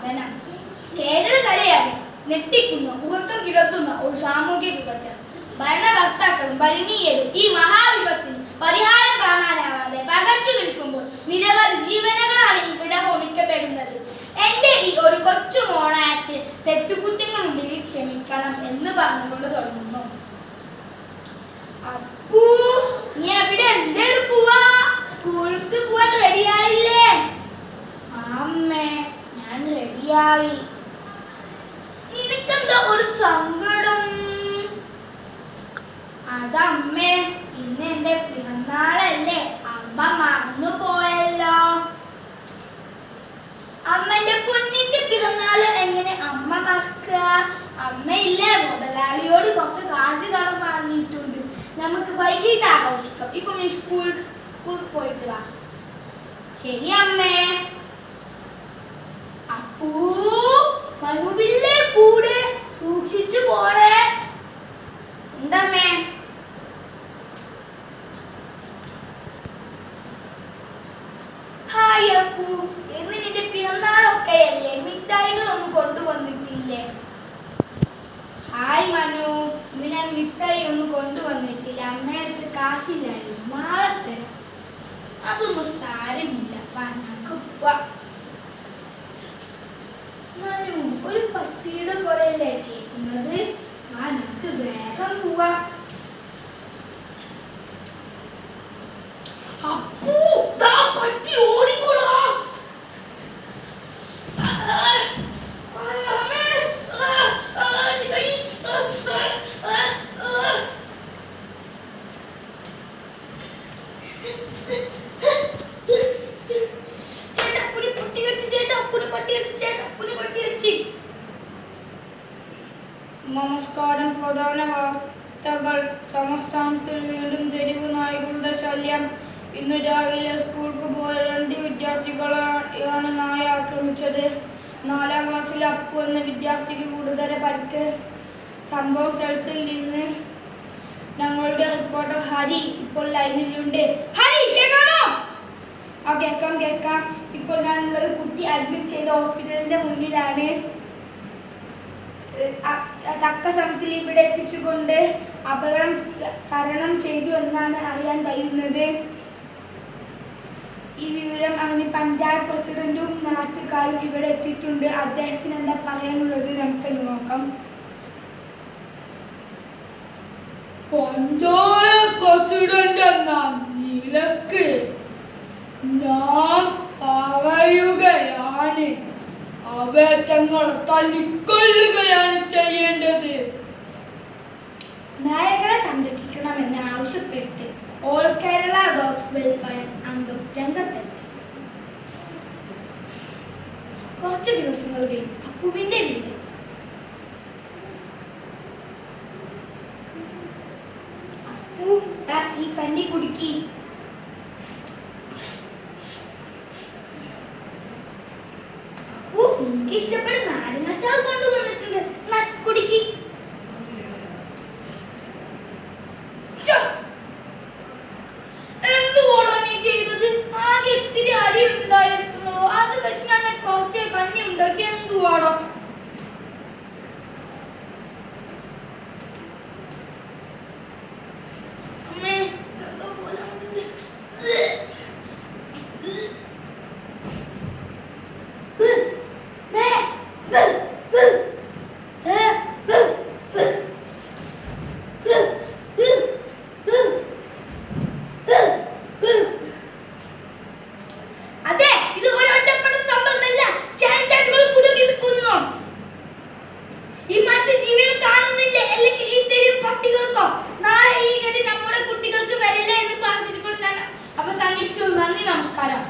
പഠനം. കേരളക്കരയായി ഞെട്ടിക്കുന്ന ഉറക്കം കിടത്തുന്ന ഒരു സാമൂഹ്യ വിപത്ത്. ഭരണകർത്താക്കളും ഭരണീയരും ഈ മഹാവിപത്തിന് പരിഹാരം കാണാനാവാതെ പകച്ചു നിൽക്കുമ്പോൾ നിരവധി ജീവനുകളാണ് ഇവിടെ ഹോമിക്കപ്പെടുന്നത്. എന്റെ ഈ ഒരു കൊച്ചു മോണാക്ട് തെറ്റുകുറ്റങ്ങളുണ്ടെങ്കിൽ ക്ഷമിക്കണം എന്ന് പറഞ്ഞുകൊണ്ട് തുടങ്ങുന്നു. അപ്പൂ, നീ അവിടെ എന്തെടുക്കുവാ? സ്കൂൾക്ക് പോവാൻ റെഡിയായില്ലേ? അമ്മേ, ഞാൻ റെഡിയായി. നിനക്കെന്താ ഒരു സങ്കടം? അതമ്മേ, ഇന്ന് എന്റെ പിറന്നാളല്ലേ, അമ്മ മറന്നു പോയല്ലോ. അമ്മന്റെ പൊന്നിന്റെ പിറന്നാള് എങ്ങനെ അമ്മ മറക്കുക? അമ്മയില്ലേ, മുതലാളിയോട് കുറച്ച് കാശ് കടം വാങ്ങിയിട്ടുണ്ട്, നമുക്ക് വൈകിട്ട് ആഘോഷിക്കാം. ഇപ്പൊ നീ സ്കൂൾ പോയിട്ട് വാ. ശരി അമ്മേ. അപ്പൂ, മനുവില്ലേ കൂടെ, സൂക്ഷിച്ചു പോണേ. ഉണ്ടമ്മേ. ഹായ് അപ്പൂ, ഇന്ന് നിന്റെ പിറന്നാളൊക്കെയല്ലേ, മിഠായികളൊന്നും കൊണ്ടുവന്നിട്ടില്ലേ? ഹായ് മനു, ഇന്ന് ഞാൻ മിഠായി ഒന്നും കൊണ്ടുവന്നിട്ടില്ല, അമ്മയുടെ കാശില്ലായിരുന്നു, നാളെ തരാം. അതൊന്നും സാരമില്ല, മനു. ഒരു പട്ടിയുടെ കുറയല്ലേ കേൾക്കുന്നത്? നമുക്ക് വേഗം പോവാ. അപ്പൂ, പട്ടി ഓടിക്കോളാ. നമസ്കാരം. പ്രധാന വാർത്തകൾ. സംസ്ഥാനത്തിൽ വീണ്ടും തെരുവ് നായ്ക്കളുടെ ശല്യം. ഇന്ന് രാവിലെ സ്കൂൾക്ക് പോയ 2 വിദ്യാർത്ഥികളെയാണ് നായ ആക്രമിച്ചത്. 4ാം ക്ലാസ്സിലെ അപ്പു എന്ന വിദ്യാർത്ഥിക്ക് ഗുരുതര പരിക്ക്. സംഭവ സ്ഥലത്തിൽ നിന്ന് ഞങ്ങളുടെ റിപ്പോർട്ടർ ഹരി ഇപ്പോൾ ലൈനിലുണ്ട്. ഹരി, കേൾക്കാമോ? കേൾക്കാം. ഇപ്പോൾ ഞാനുള്ളത് കുട്ടി അഡ്മിറ്റ് ചെയ്ത ഹോസ്പിറ്റലിന്റെ മുന്നിലാണ്. തക്ക സമയത്തിൽ ഇവിടെ എത്തിച്ചുകൊണ്ട് അപകടം തരണം ചെയ്തു എന്നാണ് അറിയാൻ കഴിയുന്നത്. ഈ വിവരം അവന് പഞ്ചായത്ത് പ്രസിഡന്റും നാട്ടുകാരും ഇവിടെ എത്തിയിട്ടുണ്ട്. അദ്ദേഹത്തിന് എന്താ പറയാനുള്ളത് നമുക്ക് നോക്കാം. പഞ്ചായത്ത് പ്രസിഡന്റ് എന്ന നിലക്ക് ഞാൻ പറയുകയാണ്, അവയെ തങ്ങൾ തല്ലിക്കൊല്ലുകയാണ് ചെയ്യേണ്ടത്. നായകളെ സംരക്ഷിക്കണമെന്ന് ആവശ്യപ്പെട്ട് ഓൾ കേരള ഡോഗ്സ് വെൽഫെയർ അംഗം രംഗത്തെത്തി. കുറച്ച് ദിവസങ്ങൾ കഴിഞ്ഞ് അപ്പുവിന്റെ വീട് അപ്പു ഈ കഞ്ഞി കുടുക്കി. എനിക്ക് ഇഷ്ടപ്പെടുന്ന നാരങ്ങാച്ചാറ് കൊണ്ടുവന്നിട്ടുണ്ട്, കുടിക്കി. എന്തുകൊണ്ടാ നീ ചെയ്തത്? ആകെ ഇത്തിരി അരി ഉണ്ടായിരുന്നുള്ളൂ, അത് വെച്ച് ഞാൻ കുറച്ച് കഞ്ഞി ഉണ്ടാക്കി. എന്തുവാടോ? നന്ദി, നമസ്കാരം.